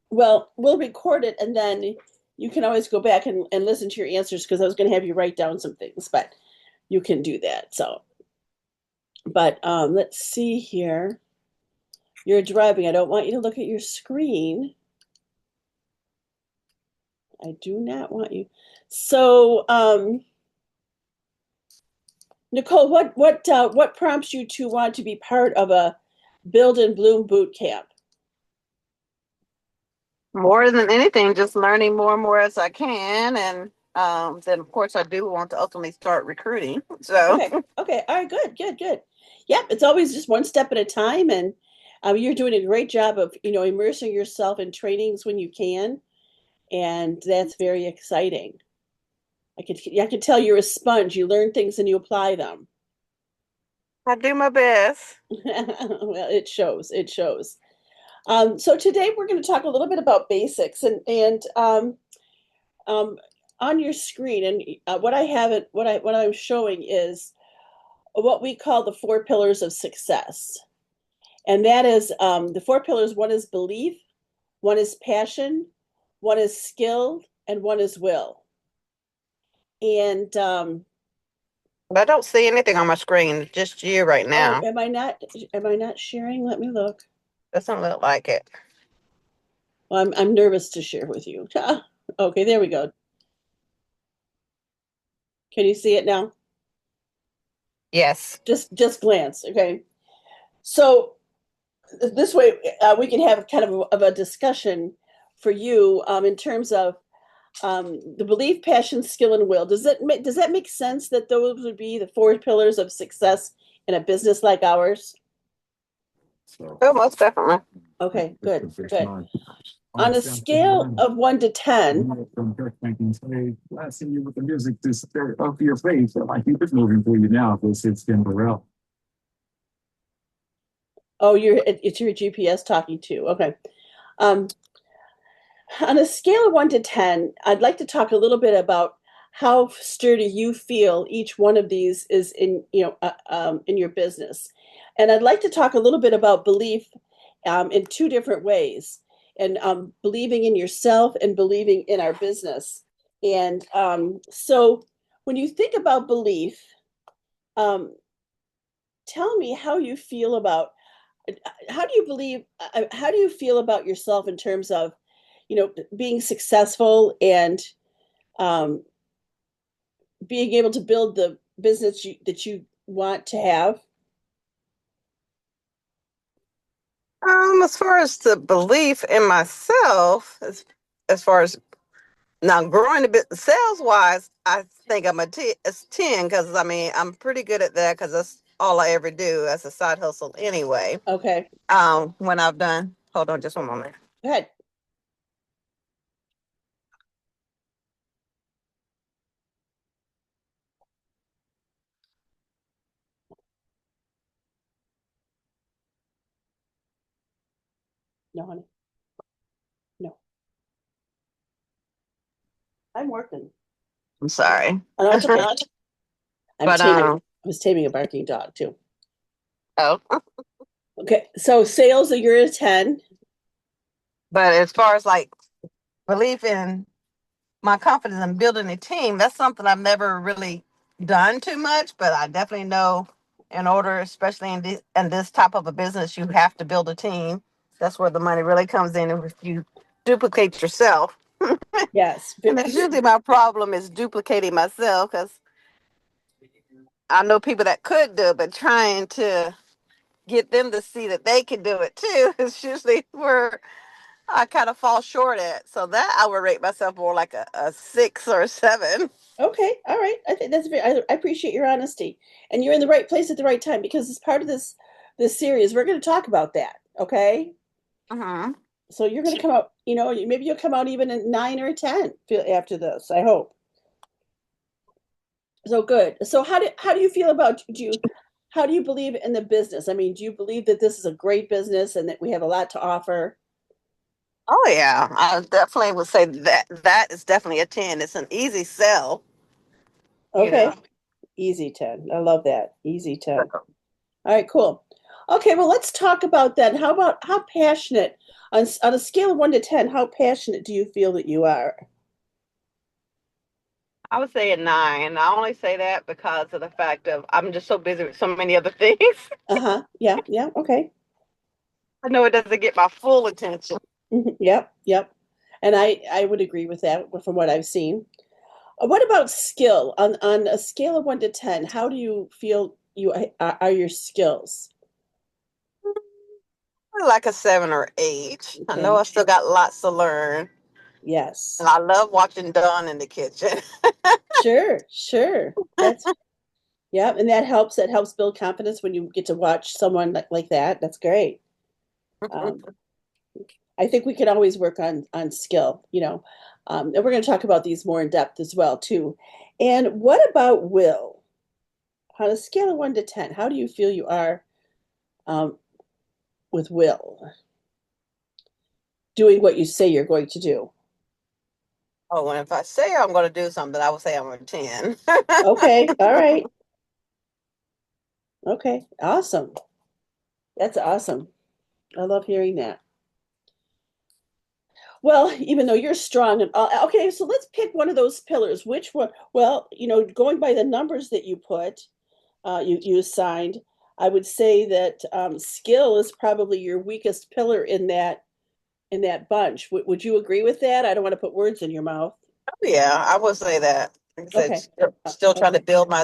Well, we'll record it and then you can always go back and listen to your answers because I was going to have you write down some things, but you can do that. So, but let's see here. You're driving. I don't want you to look at your screen. I do not want you. So, Nicole, what prompts you to want to be part of a Build and Bloom boot camp? More than anything, just learning more and more as I can. And then, of course, I do want to ultimately start recruiting. So, Okay, okay, all right, good, good, good. Yep, it's always just one step at a time, and you're doing a great job of immersing yourself in trainings when you can, and that's very exciting. I can tell you're a sponge. You learn things and you apply them. I do my best. Well, it shows. It shows. So today we're going to talk a little bit about basics and um, on your screen and what I have it what I'm showing is what we call the four pillars of success, and that is the four pillars. One is belief, one is passion, one is skill, and one is will. And But I don't see anything on my screen, just you right oh, now. am I not sharing? Let me look. Doesn't look like it. Well, I'm nervous to share with you. Okay, there we go. Can you see it now? Yes. Just glance. Okay. So this way we can have kind of a discussion for you in terms of the belief, passion, skill, and will. Does that make sense that those would be the four pillars of success in a business like ours? Oh, most definitely. Okay, good, good. On a scale of 1 to 10, Blasting you with the music to start off your face. I think it's moving for you now. This it's in Burrell. oh, it's your GPS talking to. Okay. Um, on a scale of 1 to 10, I'd like to talk a little bit about how sturdy you feel each one of these is in your business, and I'd like to talk a little bit about belief in two different ways, and believing in yourself and believing in our business. And so, when you think about belief, um, tell me how you feel about how do you believe how do you feel about yourself in terms of being successful and um, being able to build the business that you want to have. As far as the belief in myself, as far as now growing a bit sales wise, I think it's 10 because I mean I'm pretty good at that because that's all I ever do as a side hustle anyway. Okay, When I've done, hold on just one moment. go ahead. No, honey, no, I'm working. I'm sorry. Oh, no, it's okay. I'm But taming. I was taming a barking dog too. oh, Okay, so sales, you're at 10. but as far as like belief in my confidence in building a team, that's something I've never really done too much, but I definitely know in order, especially in this type of a business, you have to build a team. That's where the money really comes in if you duplicate yourself. Yes. And that's usually my problem is duplicating myself because I know people that could do it, but trying to get them to see that they can do it too is usually where I kind of fall short at. So that I would rate myself more like a 6 or 7. Okay, all right. I think that's very. I appreciate your honesty, and you're in the right place at the right time because as part of this series, we're going to talk about that. Okay, Uh-huh. so you're going to come out. Maybe you'll come out even a 9 or a 10 after this. I hope. So good. So how do you feel about do you how do you believe in the business? I mean, do you believe that this is a great business and that we have a lot to offer? Oh yeah, I definitely would say that is definitely a 10. It's an easy sell, you know. Okay, easy 10. I love that. Easy 10. All right, cool. Okay, well, let's talk about that. How about how passionate, on a scale of 1 to 10, how passionate do you feel that you are? I would say a 9. I only say that because of the fact of I'm just so busy with so many other things. Uh-huh. Yeah, yeah, okay. I know it doesn't get my full attention. Yep, yep. And I would agree with that from what I've seen. What about skill? On a scale of 1 to 10, how do you feel you are your skills? Like a 7 or 8. I know Okay. I still got lots to learn. And Yes. I love watching Dawn in the kitchen. Sure, sure. That's yeah, and that helps build confidence when you get to watch someone like that. That's great. Um, I think we can always work on skill, and we're going to talk about these more in depth as well too. And what about will? On a scale of 1 to 10, how do you feel you are um, with will, doing what you say you're going to do? Oh, and if I say I'm going to do something, I would say I'm a 10. Okay, all right, okay, awesome. That's awesome. I love hearing that. Well, even though you're strong and okay, so let's pick one of those pillars. Which one? Well, going by the numbers that you put, you assigned, I would say that skill is probably your weakest pillar in that bunch. Would you agree with that? I don't want to put words in your mouth. Yeah, I would say that. Like I said, Okay. still trying to Okay. build my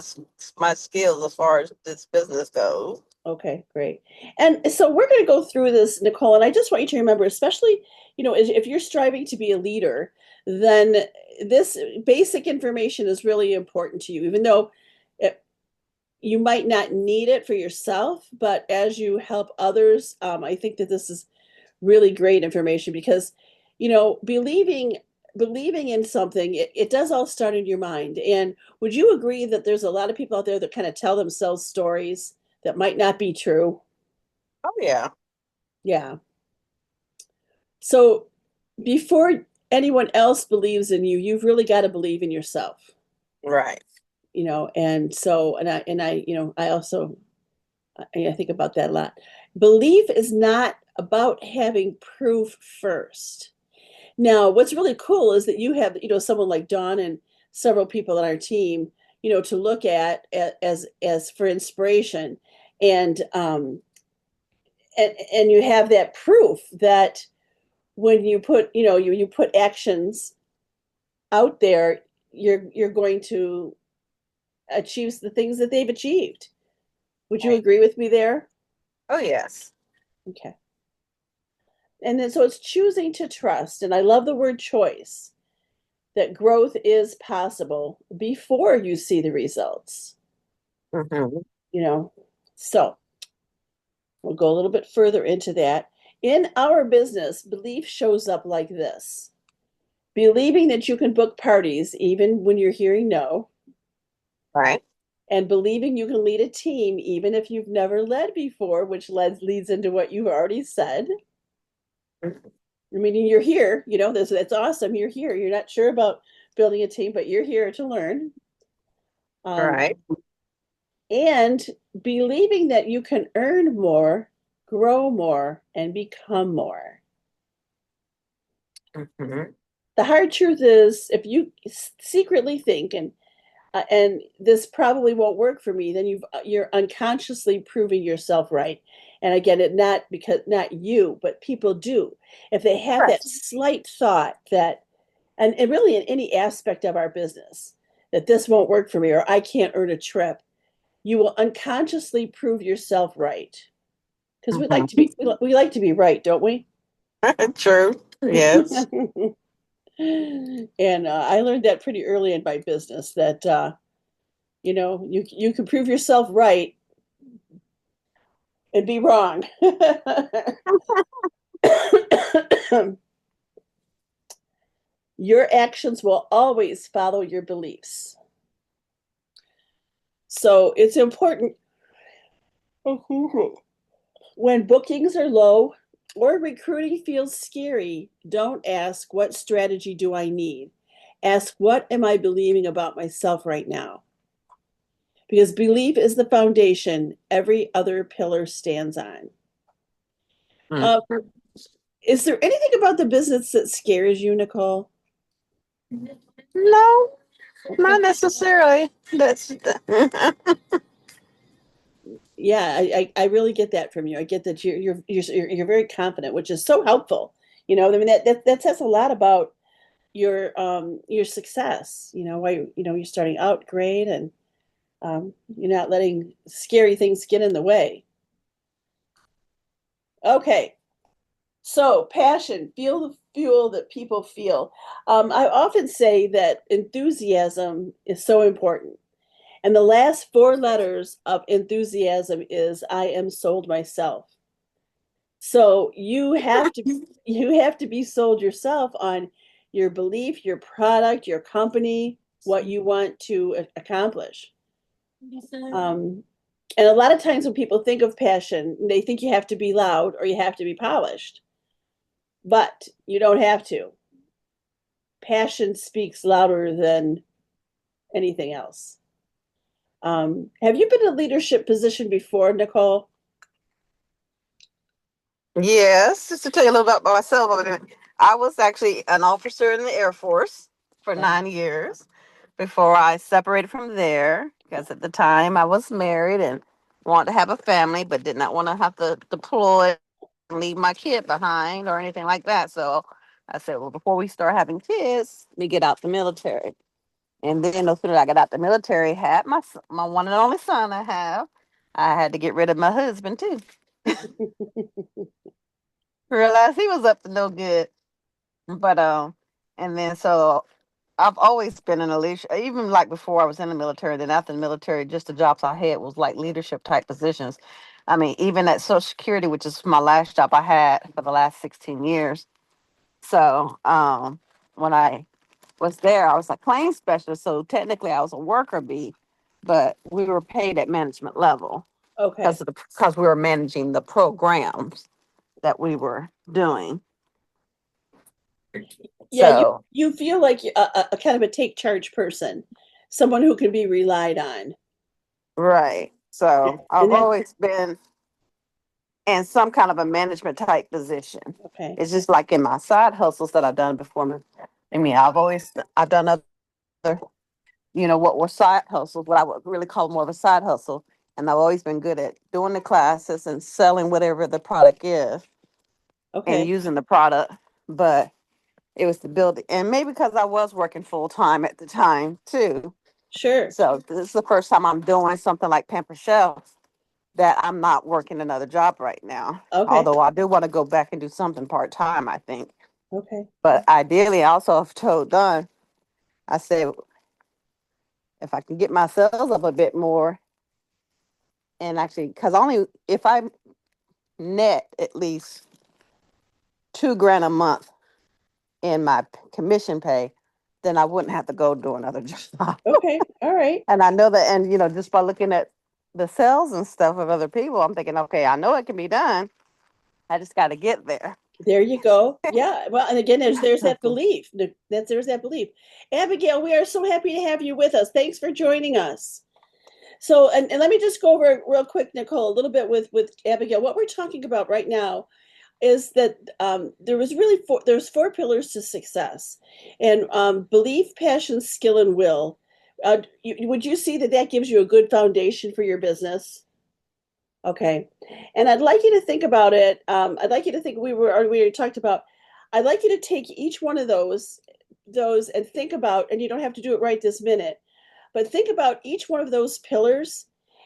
skills as far as this business goes. Okay, great. And so we're going to go through this, Nicole, and I just want you to remember, especially, if you're striving to be a leader, then this basic information is really important to you, even though it, you might not need it for yourself, but as you help others, I think that this is really great information because, believing in something, it does all start in your mind. And would you agree that there's a lot of people out there that kind of tell themselves stories that might not be true? Oh yeah, Yeah. So before anyone else believes in you, you've really got to believe in yourself, right. and so, I also, I think about that a lot. Belief is not about having proof first. Now, what's really cool is that you have, someone like Dawn and several people on our team, to look at as for inspiration, and and you have that proof that when you put, you put actions out there, you're going to achieve the things that they've achieved. Would you Right. agree with me there? Oh yes. Okay. And then so it's choosing to trust, and I love the word choice, that growth is possible before you see the results, Hmm. you know. So we'll go a little bit further into that. In our business, belief shows up like this: believing that you can book parties even when you're hearing no, Right. and believing you can lead a team even if you've never led before, which leads into what you've already said. I mean, you're here, that's awesome. You're here. You're not sure about building a team, but you're here to learn. Um, Right. and believing that you can earn more, grow more, and become more. Hmm. The hard truth is, if you secretly think, and this probably won't work for me, then you're unconsciously proving yourself right. And again, not you, but people do. If they have Right. that slight thought that, and really in any aspect of our business, that this won't work for me or I can't earn a trip, you will unconsciously prove yourself right. Because Hmm. we like to be right, don't we? True. Yes. And I learned that pretty early in my business that you can prove yourself right and be wrong. Your actions will always follow your beliefs. So it's important when bookings are low or recruiting feels scary, don't ask, what strategy do I need? Ask, what am I believing about myself right now? because belief is the foundation every other pillar stands on. Mm. Uh, is there anything about the business that scares you, Nicole? No, Okay. not necessarily. That's Yeah, I really get that from you. I get that you're very confident, which is so helpful. I mean that says a lot about your success. Why you're starting out great, and you're not letting scary things get in the way. Okay, so passion, feel the fuel that people feel. I often say that enthusiasm is so important. And the last four letters of enthusiasm is I am sold myself. So you have to be sold yourself on your belief, your product, your company, what you want to accomplish. Um, and a lot of times when people think of passion, they think you have to be loud or you have to be polished, but you don't have to. Passion speaks louder than anything else. Have you been in a leadership position before, Nicole? yes. Just to tell you a little bit about myself, I was actually an officer in the Air Force for Wow. 9 years before I separated from there because at the time I was married and wanted to have a family, but did not want to have to deploy and leave my kid behind or anything like that. So I said, well, before we start having kids, we get out the military. And then as soon as I got out the military, had my one and only son I have, I had to get rid of my husband too. Realized he was up to no good. But and then so I've always been in a leadership, even like before I was in the military. Then after the military, just the jobs I had was like leadership type positions. I mean, even at Social Security, which is my last job I had for the last 16 years. So when I was there, I was a claims specialist. So technically, I was a worker bee, but we were paid at management level Okay. because we were managing the programs that we were doing. Yeah, you So you feel like a kind of a take charge person, someone who can be relied on. right. So And I've that always been in some kind of a management type position. okay. It's just like in my side hustles that I've done before. I mean, I've done other, what were side hustles, what I would really call more of a side hustle. And I've always been good at doing the classes and selling whatever the product is and Okay. using the product. But it was to build, and maybe because I was working full time at the time too. Sure. So this is the first time I'm doing something like Pamper Shelf that I'm not working another job right now. Okay. Although I do want to go back and do something part time, I think. Okay. But ideally, I also have told Don, I said, if I can get my sales up a bit more, and actually, because only if I net at least 2 grand a month in my commission pay, then I wouldn't have to go do another job. Okay. All right. And I know that, and just by looking at the sales and stuff of other people, I'm thinking, okay, I know it can be done. I just got to get there. There you go. Yeah. Well, and again, there's that belief. There's that belief. Abigail, we are so happy to have you with us. Thanks for joining us. So, and let me just go over real quick, Nicole, a little bit with Abigail. What we're talking about right now is that there's four pillars to success, and belief, passion, skill, and will. Would you see that that gives you a good foundation for your business? Okay, and I'd like you to think about it. I'd like you to think we already talked about. I'd like you to take each one of those and think about, and you don't have to do it right this minute, but think about each one of those pillars,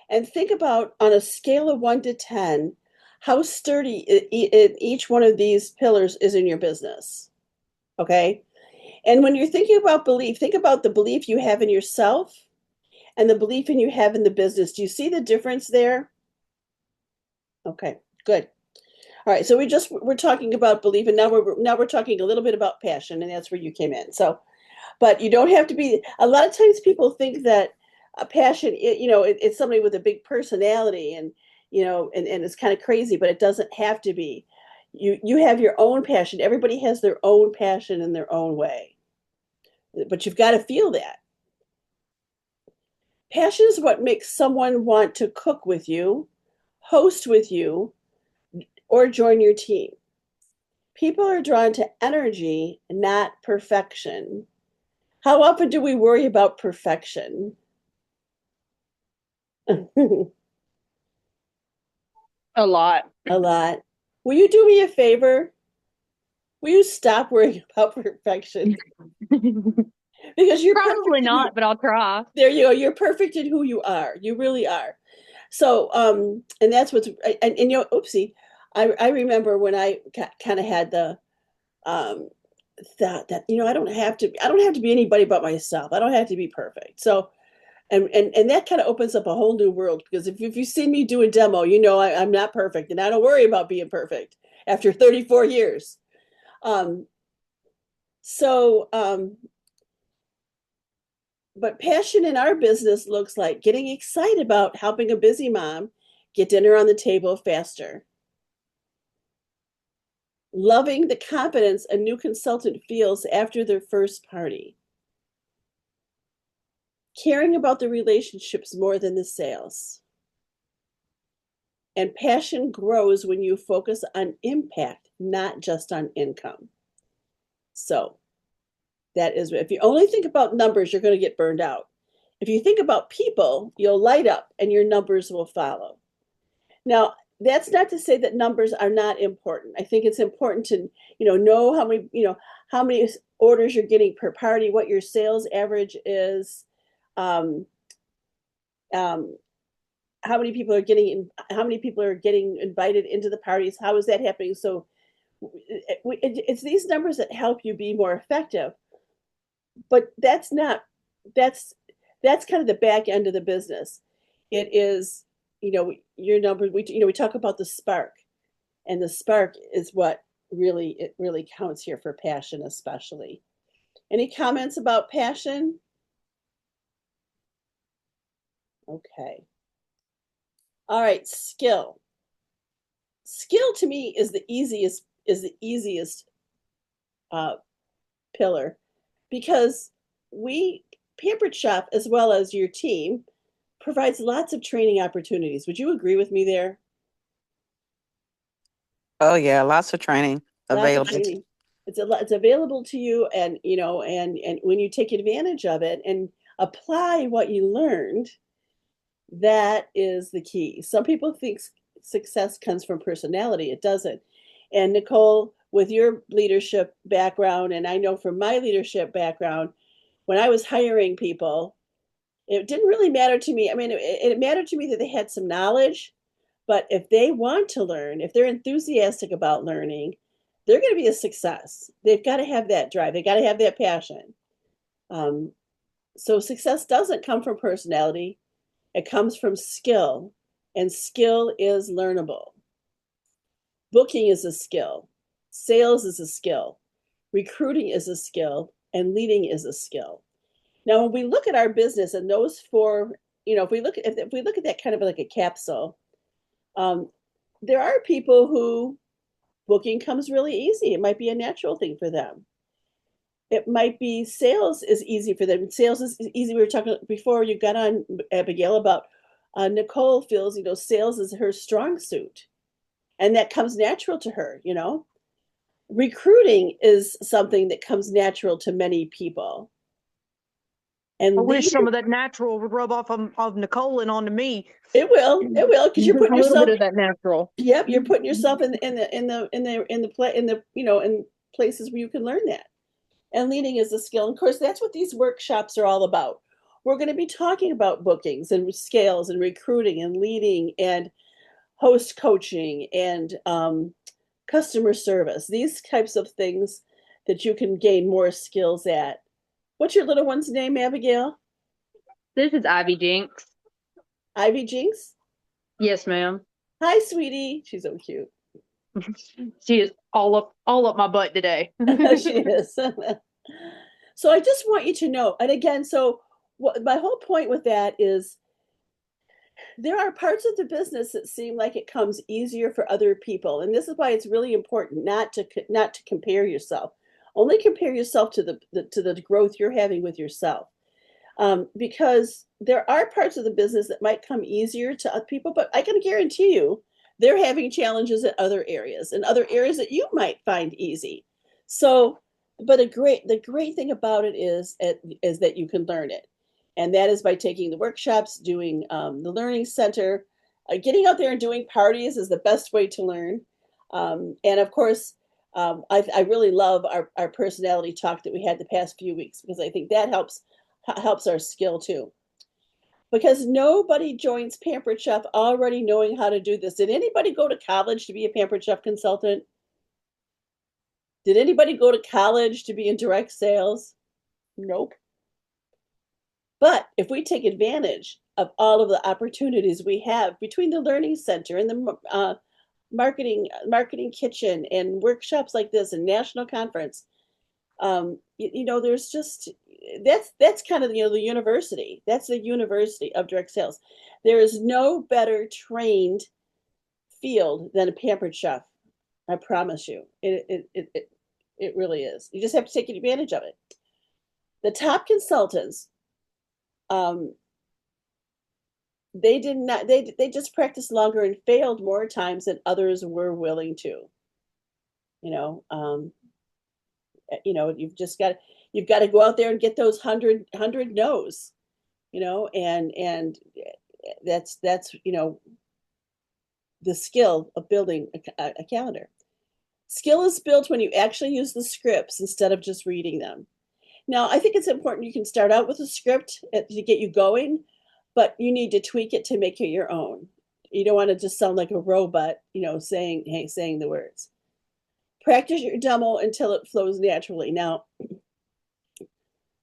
and think about on a scale of 1 to 10, how sturdy each one of these pillars is in your business. Okay, and when you're thinking about belief, think about the belief you have in yourself and the belief in you have in the business. Do you see the difference there? Okay, good. All right, so we're talking about belief, and now we're talking a little bit about passion, and that's where you came in. So, but you don't have to be. A lot of times, people think that a passion, it's somebody with a big personality, and and it's kind of crazy, but it doesn't have to be. You have your own passion. Everybody has their own passion in their own way, but you've got to feel that. Passion is what makes someone want to cook with you, host with you, or join your team. People are drawn to energy, not perfection. How often do we worry about perfection? A A lot. lot. Will you do me a favor? Will you stop worrying about perfection? Because you're Probably perfect. not, but I'll try. There you go. You're perfect in who you are. You really are. So, and that's what's, and you know, oopsie. I remember when I kind of had the um, thought that, you know, I don't have to be anybody but myself. I don't have to be perfect. So, and that kind of opens up a whole new world because if you see me do a demo, you know, I'm not perfect and I don't worry about being perfect after 34 years. Um, so, but passion in our business looks like getting excited about helping a busy mom get dinner on the table faster. Loving the confidence a new consultant feels after their first party. Caring about the relationships more than the sales. And passion grows when you focus on impact, not just on income. So that is, if you only think about numbers, you're going to get burned out. If you think about people, you'll light up and your numbers will follow. Now, that's not to say that numbers are not important. I think it's important to, know how many orders you're getting per party, what your sales average is, um, um, how many people are getting invited into the parties, how is that happening? So it's these numbers that help you be more effective, but that's kind of the back end of the business. It is, your number, we talk about the spark, and the spark is what really counts here for passion, especially. Any comments about passion? Okay. All right, skill. Skill to me is the easiest uh, pillar, because we Pampered Chef, as well as your team, provides lots of training opportunities. Would you agree with me there? Oh yeah, lots of training Lots of available. training. It's available to you, and and when you take advantage of it and apply what you learned, that is the key. Some people think success comes from personality. It doesn't. And Nicole, with your leadership background, and I know from my leadership background, when I was hiring people, it didn't really matter to me. I mean, it mattered to me that they had some knowledge, but if they want to learn, if they're enthusiastic about learning, they're going to be a success. They've got to have that drive. They got to have that passion. Um, so success doesn't come from personality. It comes from skill, and skill is learnable. Booking is a skill. Sales is a skill. Recruiting is a skill, and leading is a skill. Now, when we look at our business and those four, if we look at that kind of like a capsule, um, there are people who booking comes really easy. It might be a natural thing for them. It might be sales is easy for them. Sales is easy. We were talking before you got on, Abigail, about Nicole feels, sales is her strong suit, and that comes natural to her. Recruiting is something that comes natural to many people. I And wish leader, some of that natural would rub off of Nicole and onto me. it will, because you're Just a putting little bit yourself. of that natural. Yep, you're putting yourself in the places where you can learn that. And leading is a skill. And of course, that's what these workshops are all about. We're going to be talking about bookings and scales and recruiting and leading and host coaching and customer service, these types of things that you can gain more skills at. What's your little one's name, Abigail? This is Ivy Jinx. Ivy Jinx? Yes, ma'am. Hi, sweetie. She's so cute. She is all up my butt today. She is. So I just want you to know, and again, so my whole point with that is there are parts of the business that seem like it comes easier for other people, and this is why it's really important not to compare yourself. Only compare yourself to the growth you're having with yourself. Because there are parts of the business that might come easier to other people, but I can guarantee you they're having challenges in other areas that you might find easy. So, but the great thing about it is that you can learn it, and that is by taking the workshops, doing the learning center, getting out there and doing parties is the best way to learn. And of course, I really love our personality talk that we had the past few weeks because I think that helps our skill too. Because nobody joins Pampered Chef already knowing how to do this. Did anybody go to college to be a Pampered Chef consultant? Did anybody go to college to be in direct sales? Nope. But if we take advantage of all of the opportunities we have between the Learning Center and the marketing kitchen and workshops like this and national conference, there's just that's kind of the university. That's the university of direct sales. There is no better trained field than a Pampered Chef. I promise you, it really is. You just have to take advantage of it. The top consultants, um, they did not. They just practiced longer and failed more times than others were willing to. You know, um, you've got to go out there and get those hundred no's. And that's the skill of building a calendar. Skill is built when you actually use the scripts instead of just reading them. Now, I think it's important you can start out with a script to get you going, but you need to tweak it to make it your own. You don't want to just sound like a robot, saying the words. Practice your demo until it flows naturally. Now,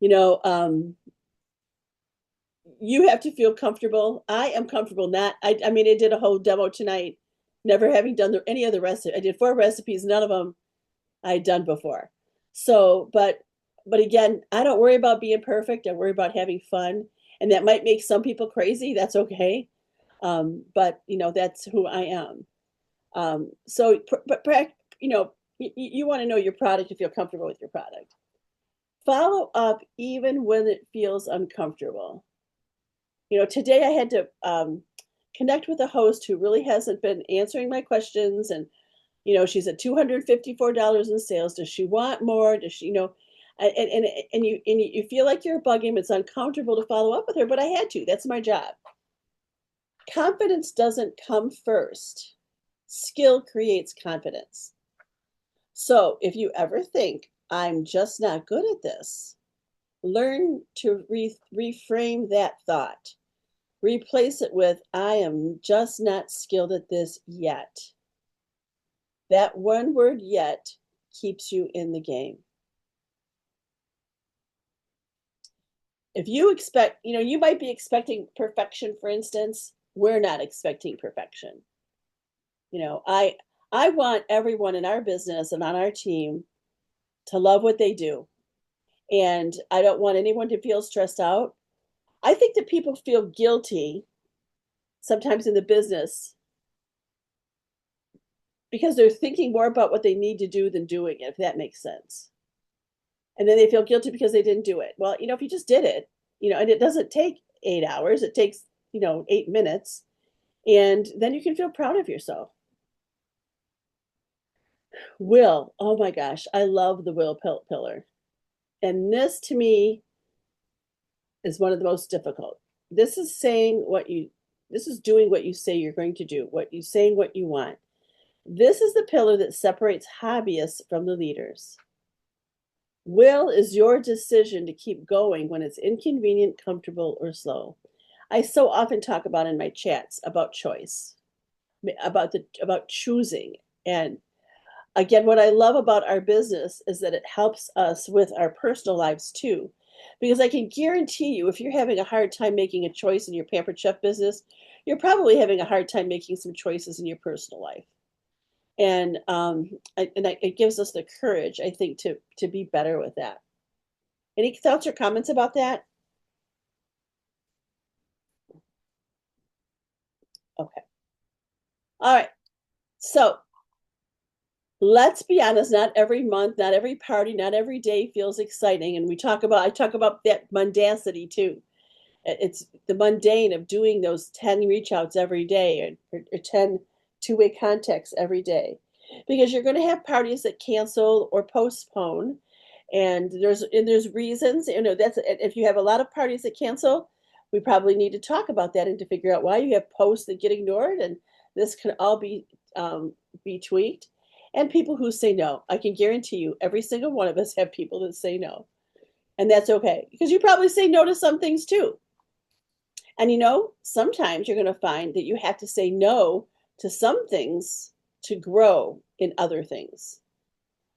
you know, um, you have to feel comfortable. I am comfortable. I mean, I did a whole demo tonight, never having done any other recipe. I did 4 recipes, none of them I had done before. So, but again, I don't worry about being perfect. I worry about having fun, and that might make some people crazy. That's okay. But that's who I am. So, but you want to know your product to feel comfortable with your product. Follow up even when it feels uncomfortable. Today I had to connect with a host who really hasn't been answering my questions, and she's at $254 in sales. Does she want more? Does she, and you feel like you're bugging him. It's uncomfortable to follow up with her, but I had to. That's my job. Confidence doesn't come first. Skill creates confidence. So if you ever think I'm just not good at this, learn to reframe that thought. Replace it with, I am just not skilled at this yet. That one word yet keeps you in the game. If you expect, you might be expecting perfection, for instance. We're not expecting perfection. I want everyone in our business and on our team to love what they do. And I don't want anyone to feel stressed out. I think that people feel guilty sometimes in the business because they're thinking more about what they need to do than doing it, if that makes sense. And then they feel guilty because they didn't do it. Well, if you just did it, and it doesn't take 8 hours, it takes, 8 minutes, and then you can feel proud of yourself. Will, oh my gosh, I love the will pillar. And this to me is one of the most difficult. This is doing what you say you're going to do, what you want. This is the pillar that separates hobbyists from the leaders. Will is your decision to keep going when it's inconvenient, comfortable, or slow. I so often talk about in my chats about choice, about choosing. And again, what I love about our business is that it helps us with our personal lives too. Because I can guarantee you, if you're having a hard time making a choice in your Pampered Chef business, you're probably having a hard time making some choices in your personal life. And it gives us the courage, I think, to be better with that. Any thoughts or comments about that? Okay. All right. So let's be honest, not every month, not every party, not every day feels exciting. And I talk about that mundacity too. It's the mundane of doing those 10 reach outs every day, or 10 two-way contacts every day. Because you're going to have parties that cancel or postpone. And there's reasons, that's if you have a lot of parties that cancel, we probably need to talk about that and to figure out why you have posts that get ignored. And this can all be tweaked. And people who say no, I can guarantee you, every single one of us have people that say no, and that's okay because you probably say no to some things too. And sometimes you're going to find that you have to say no to some things to grow in other things.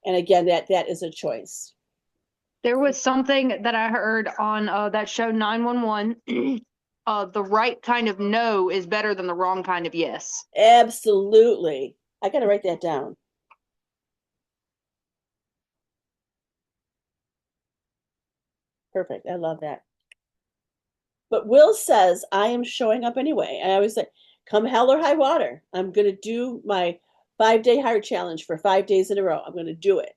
And again, that is a choice. There was something that I heard on that show 911. The right kind of no is better than the wrong kind of yes. Absolutely. I got to write that down. Perfect. I love that. But Will says, I am showing up anyway. And I always say, come hell or high water, I'm going to do my 5-day hard challenge for 5 days in a row. I'm going to do it.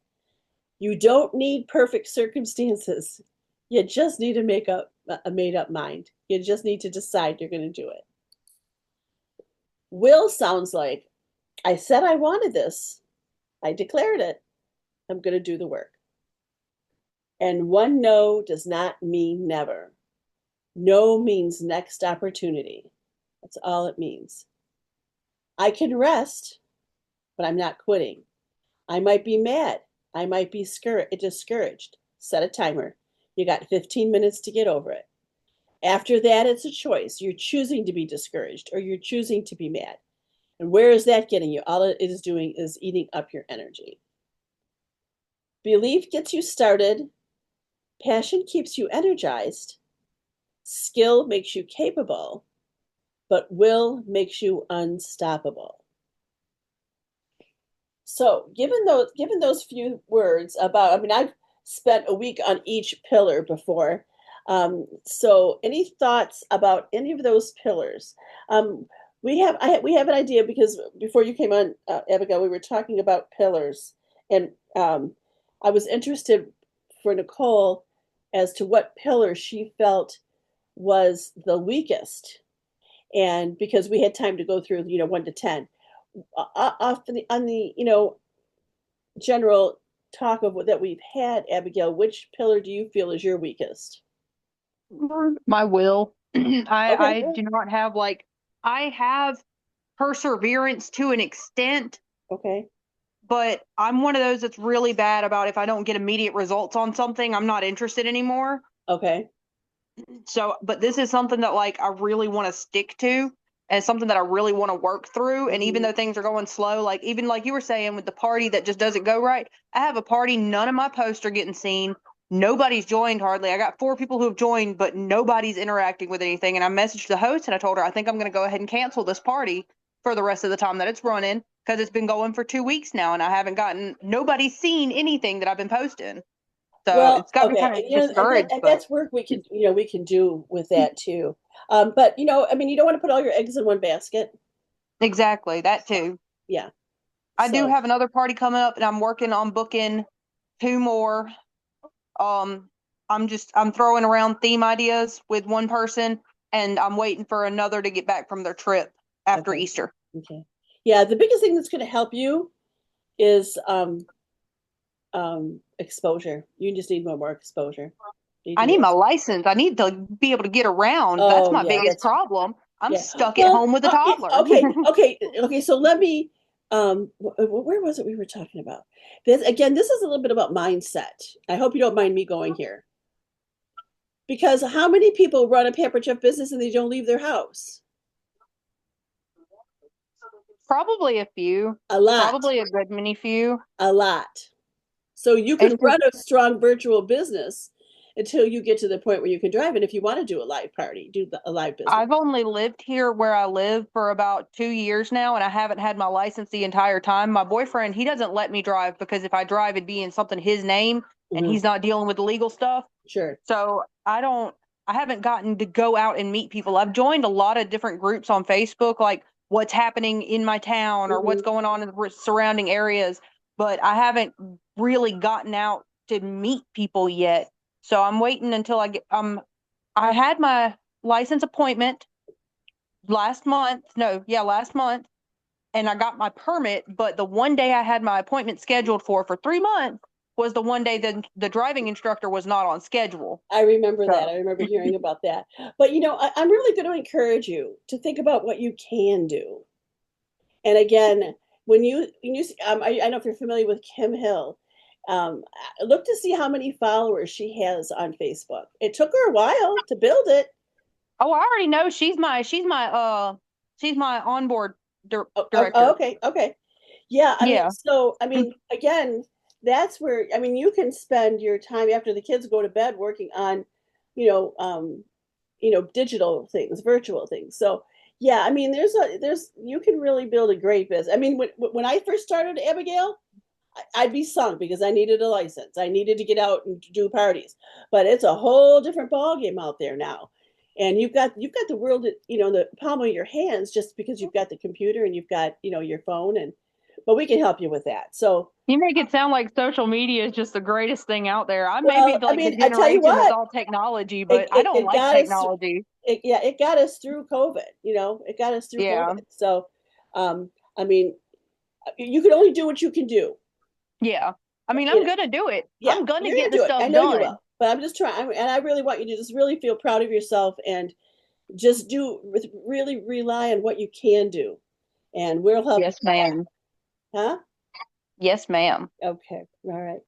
You don't need perfect circumstances. You just need to make up a made up mind. You just need to decide you're going to do it. Will sounds like, I said I wanted this. I declared it. I'm going to do the work. And one no does not mean never. No means next opportunity. That's all it means. I can rest, but I'm not quitting. I might be mad. I might be discouraged. Set a timer. You got 15 minutes to get over it. After that, it's a choice. You're choosing to be discouraged or you're choosing to be mad. And where is that getting you? All it is doing is eating up your energy. Belief gets you started. Passion keeps you energized. Skill makes you capable, but will makes you unstoppable. So, given those few words about, I've spent a week on each pillar before. So, any thoughts about any of those pillars? We have an idea because before you came on, Abigail, we were talking about pillars, and I was interested for Nicole as to what pillar she felt was the weakest, and because we had time to go through 1 to 10 off on the general talk of what that we've had, Abigail, which pillar do you feel is your weakest? My will. Okay. I do not have I have perseverance to an extent, Okay. but I'm one of those that's really bad about if I don't get immediate results on something, I'm not interested anymore. Okay. So, but this is something that I really want to stick to and something that I really want to work through. And even though things are going slow, even like you were saying with the party that just doesn't go right, I have a party, none of my posts are getting seen. Nobody's joined hardly. I got 4 people who have joined, but nobody's interacting with anything. And I messaged the host and I told her, I think I'm going to go ahead and cancel this party for the rest of the time that it's running because it's been going for 2 weeks now and I haven't nobody's seen anything that I've been posting. So Well, it's got me okay, kind of discouraged. and that's work we can do with that too. But you don't want to put all your eggs in one basket. Exactly, that too. Yeah. I do have another party coming up, and I'm working on booking 2 more. I'm throwing around theme ideas with one person, and I'm waiting for another to get back from their trip after Easter. Okay. Yeah, the biggest thing that's going to help you is exposure. You just need more exposure. I need my license. I need to be able to get around. Oh, that's my yeah, biggest problem. I'm yeah. stuck at home with a toddler. Okay. So let me. Where was it we were talking about? This is a little bit about mindset. I hope you don't mind me going here. Because how many people run a Pampered Chef business and they don't leave their house? Probably a few. A lot. Probably a good many few. A lot. So you can run a strong virtual business until you get to the point where you can drive. And if you want to do a live party, do a live business. I've only lived here where I live for about 2 years now, and I haven't had my license the entire time. My boyfriend, he doesn't let me drive because if I drive, it'd be in something his name, and he's not dealing with the legal stuff. Sure. So I haven't gotten to go out and meet people. I've joined a lot of different groups on Facebook, like what's happening in my town or what's going on in the surrounding areas. but I haven't really gotten out to meet people yet. So I'm waiting until I had my license appointment last month. No, yeah, last month. And I got my permit, but the one day I had my appointment scheduled for 3 months was the one day that the driving instructor was not on schedule. I remember that. So I remember hearing about that. But I'm really going to encourage you to think about what you can do. And again, when you I don't know if you're familiar with Kim Hill. Um, Look to see how many followers she has on Facebook. It took her a while to build it. oh, I already know she's my onboard Oh, director. okay, okay. Yeah, Yeah. again, that's where, you can spend your time after the kids go to bed working on, you know, um, digital things, virtual things. So, yeah, you can really build a great business. When I first started, Abigail, I'd be sunk because I needed a license. I needed to get out and do parties. But it's a whole different ball game out there now. And you've got the world at, the palm of your hands just because you've got the computer and you've got, your phone, but we can help you with that. So, You make it sound like social media is just the greatest thing out there. I may be well, like the I tell you generation that's what, all technology, it, but I it, don't it like got us, technology. it got us through COVID, it got us through Yeah. COVID. So, um, I mean, you can only do what you can do. Yeah. I mean, You I'm know, gonna do it. yeah, I'm gonna you're get gonna the do it. I stuff know you done. will. But I'm just trying, and I really want you to just really feel proud of yourself and just really rely on what you can do, and we'll help you Yes, with that. ma'am. Huh? Yes, ma'am. Okay, all right.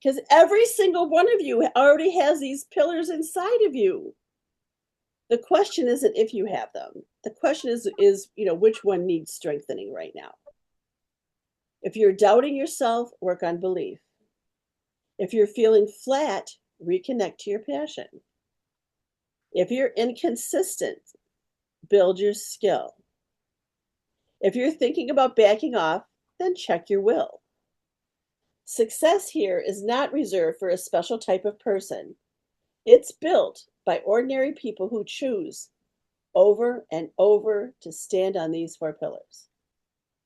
Because every single one of you already has these pillars inside of you. The question isn't if you have them. The question is which one needs strengthening right now. If you're doubting yourself, work on belief. If you're feeling flat, reconnect to your passion. If you're inconsistent, build your skill. If you're thinking about backing off, then check your will. Success here is not reserved for a special type of person. It's built by ordinary people who choose over and over to stand on these four pillars.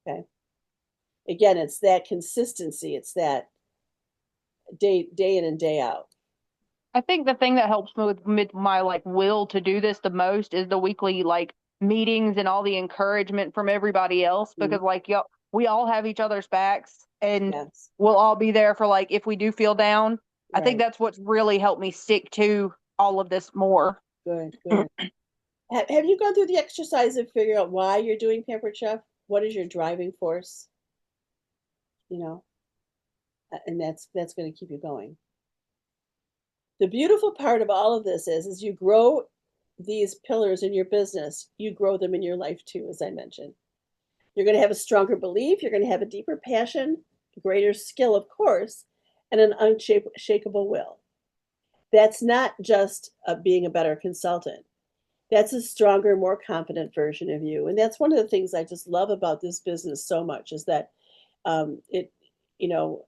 Okay. Again, it's that consistency. It's that day in and day out. I think the thing that helps me with my like will to do this the most is the weekly like meetings and all the encouragement from everybody else Mm, because like y'all, we all have each other's backs and yes. we'll all be there for like if we do feel down. I think Right. that's what's really helped me stick to all of this more. Good. Good. Have you gone through the exercise of figuring out why you're doing Pampered Chef? What is your driving force? You know, and that's going to keep you going. The beautiful part of all of this is you grow these pillars in your business, you grow them in your life too, as I mentioned. You're going to have a stronger belief, you're going to have a deeper passion, greater skill, of course, and an unshakable will. That's not just being a better consultant. That's a stronger, more confident version of you. And that's one of the things I just love about this business so much is that it, you know,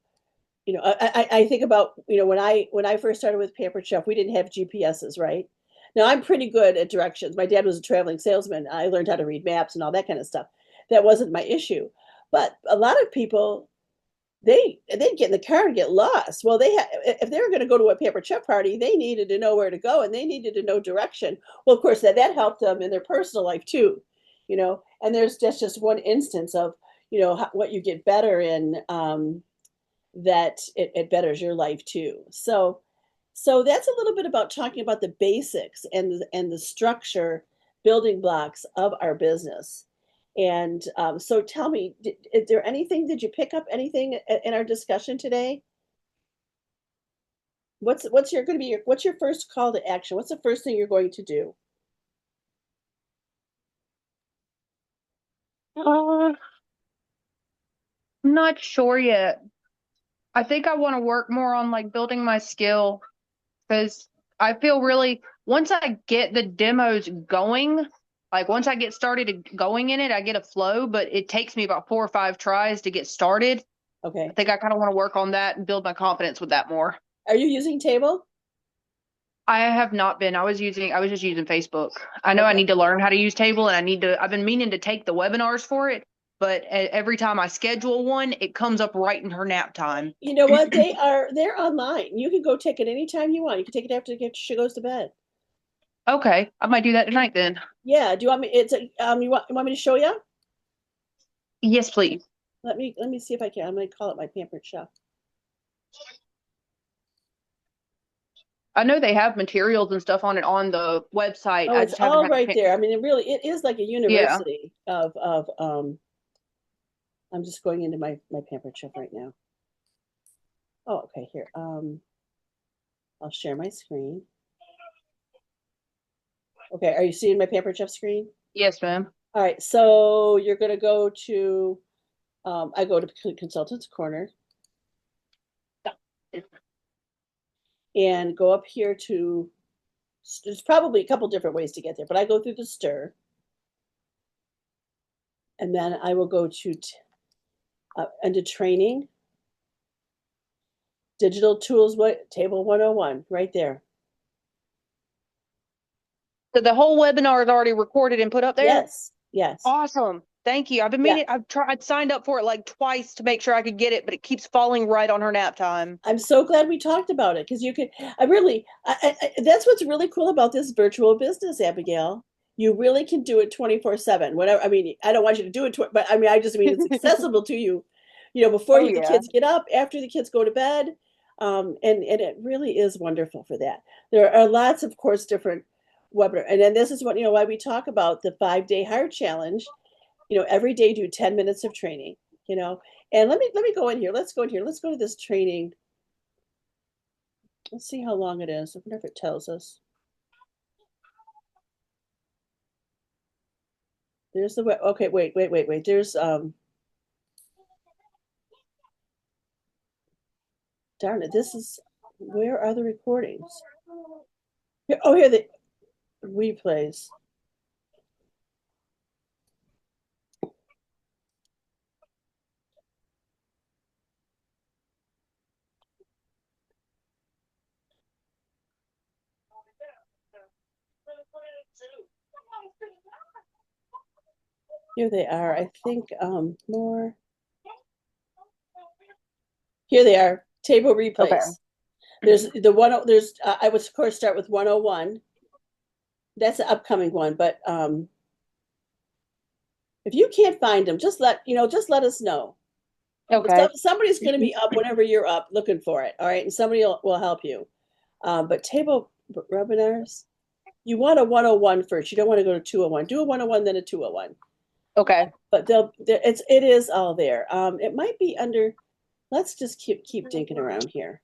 I think about, when I first started with Pampered Chef, we didn't have GPSs, right? Now I'm pretty good at directions. My dad was a traveling salesman. I learned how to read maps and all that kind of stuff. That wasn't my issue. But a lot of people, they'd get in the car and get lost. Well, if they were going to go to a Pampered Chef party, they needed to know where to go and they needed to know direction. Well, of course, that helped them in their personal life too, And that's just one instance of what you get better in. That it betters your life too. So that's a little bit about talking about the basics and the structure building blocks of our business. And so tell me, is there anything, did you pick up anything in our discussion today? What's your first call to action? What's the first thing you're going to do? Uh, I'm not sure yet. I think I want to work more on like building my skill because I feel really once I get the demos going, like once I get started going in it, I get a flow, but it takes me about 4 or 5 tries to get started. I Okay. think I kind of want to work on that and build my confidence with that more. Are you using Table? I have not been. I was just using Facebook. I know I Okay. need to learn how to use Table and I've been meaning to take the webinars for it, but every time I schedule one, it comes up right in her nap time. You know what? They're online. You can go take it anytime you want. You can take it after she goes to bed. Okay, I might do that tonight then. Yeah. Do you want me? You want me to show you? Yes, please. Let me see if I can. I'm going to call it my Pampered Chef. I know they have materials and stuff on it on the website. Oh, I it's just haven't all had a right chance. there. I mean, it is like a Yeah. university of I'm just going into my Pampered Chef right now. Oh, okay, here. I'll share my screen. Okay, are you seeing my Pampered Chef screen? Yes, ma'am. All right, so you're going to go to I go to Consultants Corner and go up here to, there's probably a couple different ways to get there, but I go through the stir. And then I will go to into training, digital tools, table 101, right there. So the whole webinar is already recorded and put up there? Yes, yes. Awesome. Thank you. I've been meaning, I'd signed up for it like twice to make sure I could get it, but it keeps falling right on her nap time. I'm so glad we talked about it because you could, that's what's really cool about this virtual business, Abigail. You really can do it 24/7. Whatever. I mean, I don't want you to do it, but I mean, I just mean it's accessible to you, before Oh, the yeah. kids get up, after the kids go to bed. And it really is wonderful for that. There are lots, of course, different webinar. And then this is what, why we talk about the 5-day hard challenge. Every day do 10 minutes of training, and let me go in here. Let's go in here. Let's go to this training. Let's see how long it is. I wonder if it tells us. There's the web. Okay, wait. There's darn it. Where are the recordings? Here the replays. Here they are. I think more. Here they are. Table replays. Okay. There's the one. There's I would of course start with 101. That's the upcoming one, but if you can't find them, just let us know. Okay. Somebody's going to be up whenever you're up looking for it. All right, and somebody will help you. But table webinars, you want a 101 first. You don't want to go to 201. Do a 101, then a 201. Okay. But it is all there. It might be under. Let's just keep dinking around here.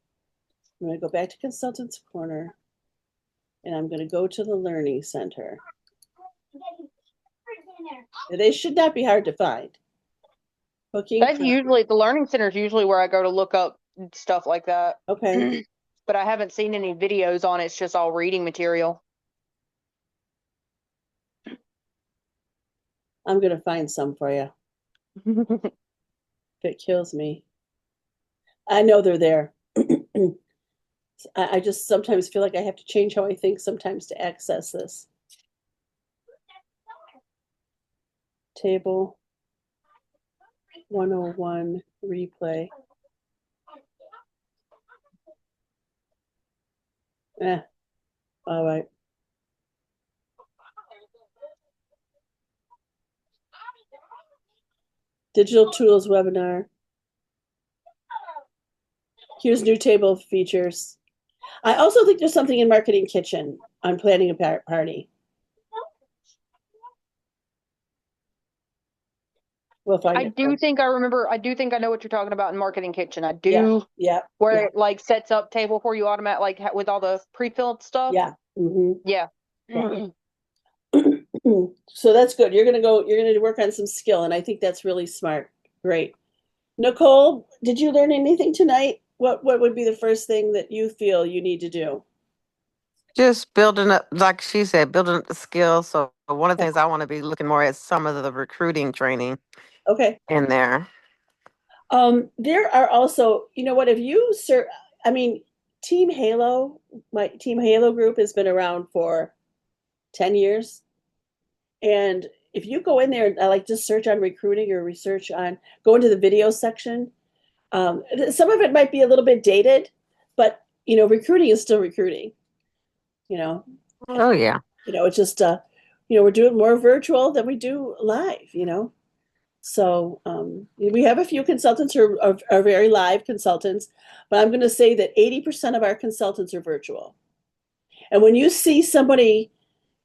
I'm going to go back to Consultants Corner, and I'm going to go to the Learning Center. They should not be hard to find. That's usually the Learning Center is usually where I go to look up stuff like that. Okay. But I haven't seen any videos on it. It's just all reading material. I'm going to find some for you. If it kills me. I know they're there. I just sometimes feel like I have to change how I think sometimes to access this. Table 101 replay. All right. Digital tools webinar. Here's new table of features. I also think there's something in Marketing Kitchen on planning a party. We'll find I do think I remember. I do think I know what you're talking about in Marketing Kitchen. I do. Yeah. Where it like sets up table for you automatic, like with all the pre-filled stuff. Yeah. Mm-hmm. Yeah. So that's good. You're gonna work on some skill, and I think that's really smart. Great. Nicole, did you learn anything tonight? What would be the first thing that you feel you need to do? Just building up, like she said, building up the skills. So one of the things I want to be looking more at some of the recruiting training Okay. in there. There are also, if you I mean, Team Halo, my Team Halo group has been around for 10 years. And if you go in there and like just search on recruiting or research on, go into the video section. Some of it might be a little bit dated, but recruiting is still recruiting. You know, Oh yeah. it's just we're doing more virtual than we do live. So we have a few consultants who are very live consultants, but I'm going to say that 80% of our consultants are virtual. And when you see somebody,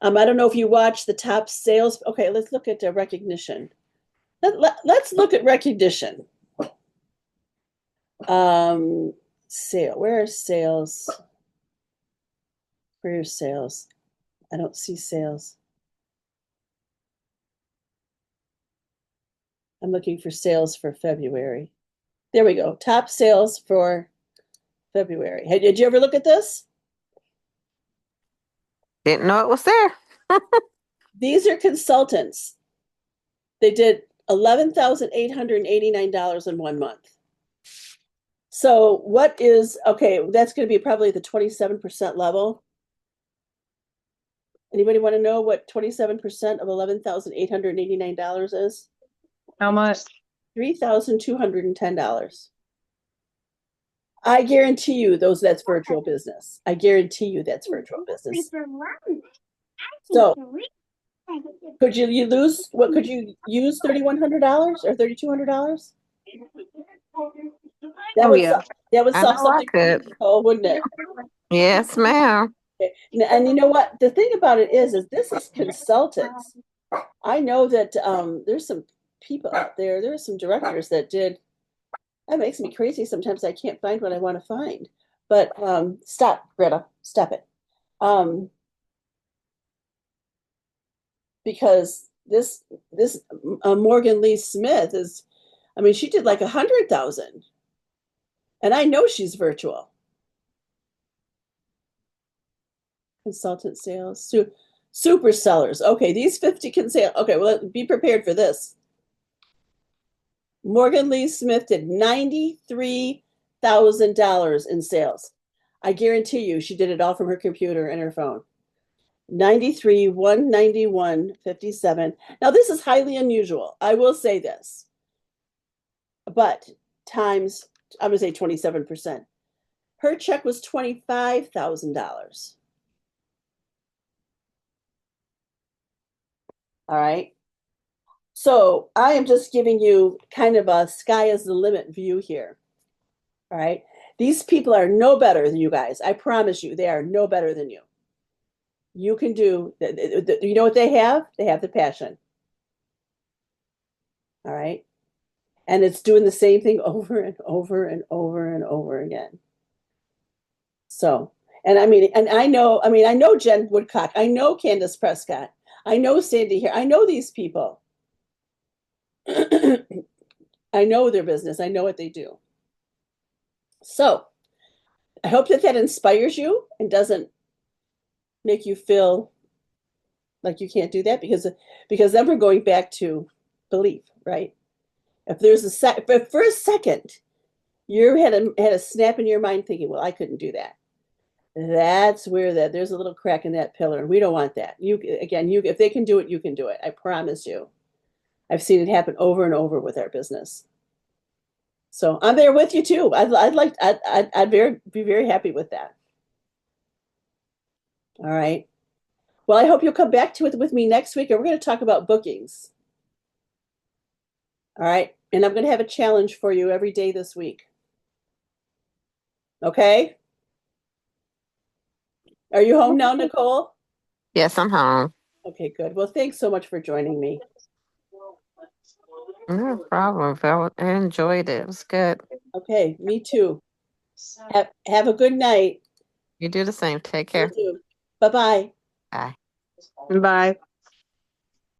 I don't know if you watch the top sales. Okay, let's look at recognition. Let's look at recognition. Where are sales? Where are sales? I don't see sales. I'm looking for sales for February. There we go. Top sales for February. Hey, did you ever look at this? Didn't know it was there. These are consultants. They did $11,889 in 1 month. So okay, that's going to be probably the 27% level. Anybody want to know what 27% of $11,889 is? How much? $3,210. I guarantee you that's virtual business. I guarantee you that's virtual business. So could you use $3,100 or $3,200? That would yeah. that would I solve know I something for you, could. Nicole, wouldn't it? Yes, ma'am. Okay. And you know what? The thing about it is this is consultants. I know that there's some people out there. There are some directors that did. That makes me crazy. Sometimes I can't find what I want to find. But stop, Greta. Stop it. Because this Morgan Lee Smith is, I mean, she did like 100,000, and I know she's virtual. Consultant sales, super sellers. Okay, these 50 can say. Okay, well, be prepared for this. Morgan Lee Smith did $93,000 in sales. I guarantee you, she did it all from her computer and her phone. 93, 191, 57. Now, this is highly unusual. I will say this. But times, I'm going to say 27%. Her check was $25,000. All right. So I am just giving you kind of a sky is the limit view here. All right. These people are no better than you guys. I promise you, they are no better than you. You can do, you know what they have? They have the passion. All right. And it's doing the same thing over and over and over and over again. So, and I mean, and I know Jen Woodcock. I know Candace Prescott. I know Sandy here. I know these people. I know their business. I know what they do. So I hope that inspires you and doesn't make you feel like you can't do that because then we're going back to belief, right? If there's if for a second you had a snap in your mind thinking, well, I couldn't do that. That's where there's a little crack in that pillar, and we don't want that. If they can do it, you can do it. I promise you. I've seen it happen over and over with our business. So I'm there with you too. I'd be very happy with that. All right. Well, I hope you'll come back to it with me next week, and we're going to talk about bookings. All right. And I'm going to have a challenge for you every day this week. Okay. Are you home now, Nicole? Yes, I'm home. Okay, good. Well, thanks so much for joining me. No problem. I enjoyed it. It was good. Okay, me too. Have a good night. You do the same. Take care. Bye-bye. Bye. Bye.